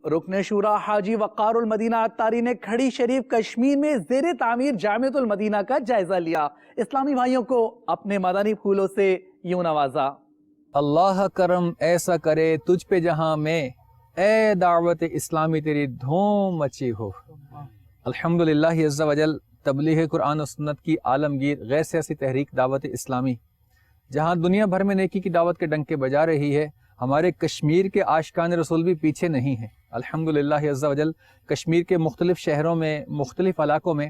رکن شورا حاجی وقار المدینہ عطاری نے کھڑی شریف کشمیر میں زیر تعمیر جامعۃ المدینہ کا جائزہ لیا۔ اسلامی بھائیوں کو اپنے مدنی پھولوں سے یوں نوازا۔ اللہ کرم ایسا کرے تجھ پہ جہاں میں، اے دعوت اسلامی تیری دھوم مچی ہو۔ الحمدللہ عز و جل تبلیغ قرآن و سنت کی عالمگیر غیر سیاسی تحریک دعوت اسلامی جہاں دنیا بھر میں نیکی کی دعوت کے ڈنکے بجا رہی ہے، ہمارے کشمیر کے عاشقان رسول بھی پیچھے نہیں ہیں۔ الحمدللہ عز و جل کشمیر کے مختلف شہروں میں، مختلف علاقوں میں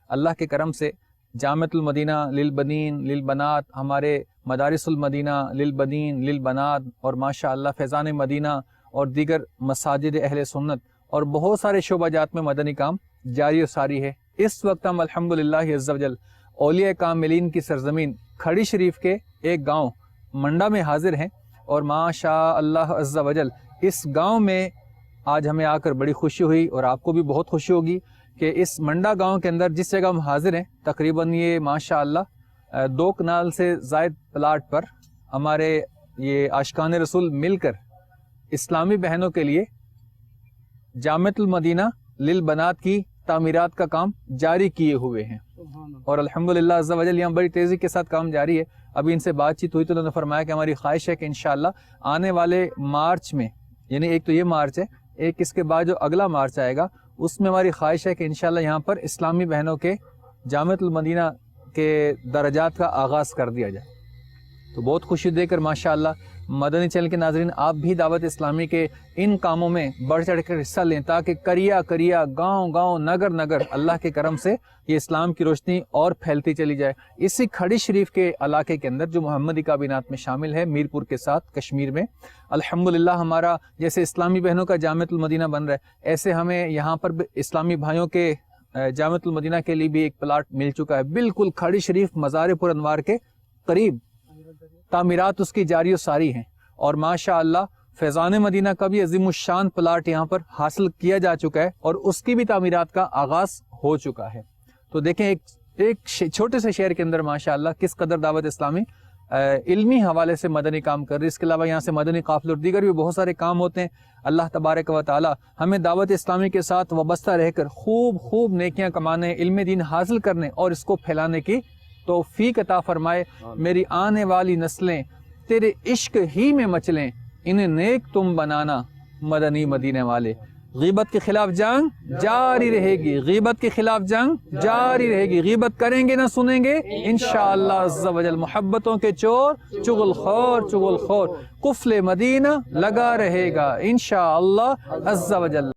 اللہ کے کرم سے جامعۃ المدینہ للبنین للبنات، ہمارے مدارس المدینہ للبنین للبنات اور ماشاءاللہ فیضان مدینہ اور دیگر مساجد اہل سنت اور بہت سارے شعبہ جات میں مدنی کام جاری و ساری ہے۔ اس وقت ہم الحمدللہ عز و جل اولیاء کاملین کی سرزمین کھڑی شریف کے ایک گاؤں منڈا میں حاضر ہیں، اور ماشاء اللہ عز و جل اس گاؤں میں آج ہمیں آ کر بڑی خوشی ہوئی اور آپ کو بھی بہت خوشی ہوگی کہ اس منڈا گاؤں کے اندر جس جگہ ہم حاضر ہیں تقریباً یہ ماشاء اللہ 2 کنال سے زائد پلاٹ پر ہمارے یہ عاشقان رسول مل کر اسلامی بہنوں کے لیے جامعۃ المدینہ للبنات کی تعمیرات کا کام جاری کیے ہوئے ہیں، اور الحمدللہ عز و جل یہاں بڑی تیزی کے ساتھ کام جاری ہے۔ ابھی ان سے بات چیت ہوئی تو انہوں نے فرمایا کہ ہماری خواہش ہے کہ انشاءاللہ آنے والے مارچ میں، یعنی ایک تو یہ مارچ ہے، ایک اس کے بعد جو اگلا مارچ آئے گا اس میں ہماری خواہش ہے کہ انشاءاللہ یہاں پر اسلامی بہنوں کے جامعۃ المدینہ کے درجات کا آغاز کر دیا جائے۔ تو بہت خوشی دے کر ماشاءاللہ مدنی چینل کے ناظرین آپ بھی دعوت اسلامی کے ان کاموں میں بڑھ چڑھ کر حصہ لیں تاکہ کریا کریا، گاؤں گاؤں، نگر نگر اللہ کے کرم سے یہ اسلام کی روشنی اور پھیلتی چلی جائے۔ اسی کھڑی شریف کے علاقے کے اندر جو محمدی کابینات میں شامل ہے میرپور کے ساتھ کشمیر میں، الحمدللہ ہمارا جیسے اسلامی بہنوں کا جامعۃ المدینہ بن رہا ہے ایسے ہمیں یہاں پر اسلامی بھائیوں کے جامعۃ المدینہ کے لیے بھی ایک پلاٹ مل چکا ہے، بالکل کھڑی شریف مزار پر انوار کے قریب تعمیرات اس کی جاری و ساری ہیں، اور ماشاءاللہ فیضان مدینہ کا بھی عظیم الشان پلاٹ یہاں پر حاصل کیا جا چکا ہے اور اس کی بھی تعمیرات کا آغاز ہو چکا ہے۔ تو دیکھیں ایک چھوٹے سے شہر کے اندر ماشاءاللہ کس قدر دعوت اسلامی علمی حوالے سے مدنی کام کر رہی ہے۔ اس کے علاوہ یہاں سے مدنی قافلے اور دیگر بھی بہت سارے کام ہوتے ہیں۔ اللہ تبارک و تعالی ہمیں دعوت اسلامی کے ساتھ وابستہ رہ کر خوب نیکیاں کمانے، علم دین حاصل کرنے اور اس کو پھیلانے کی توفیق عطا فرمائے۔ میری آنے والی نسلیں تیرے عشق ہی میں مچلیں، انہیں نیک تم بنانا مدنی مدینے والے۔ غیبت کے خلاف جنگ جاری رہے گی، غیبت کے خلاف جنگ جاری رہے گی، غیبت کریں گے نہ سنیں گے انشاءاللہ عز و جل، محبتوں کے چور چغل خور قفل مدینہ لگا رہے گا انشاءاللہ عز و جل۔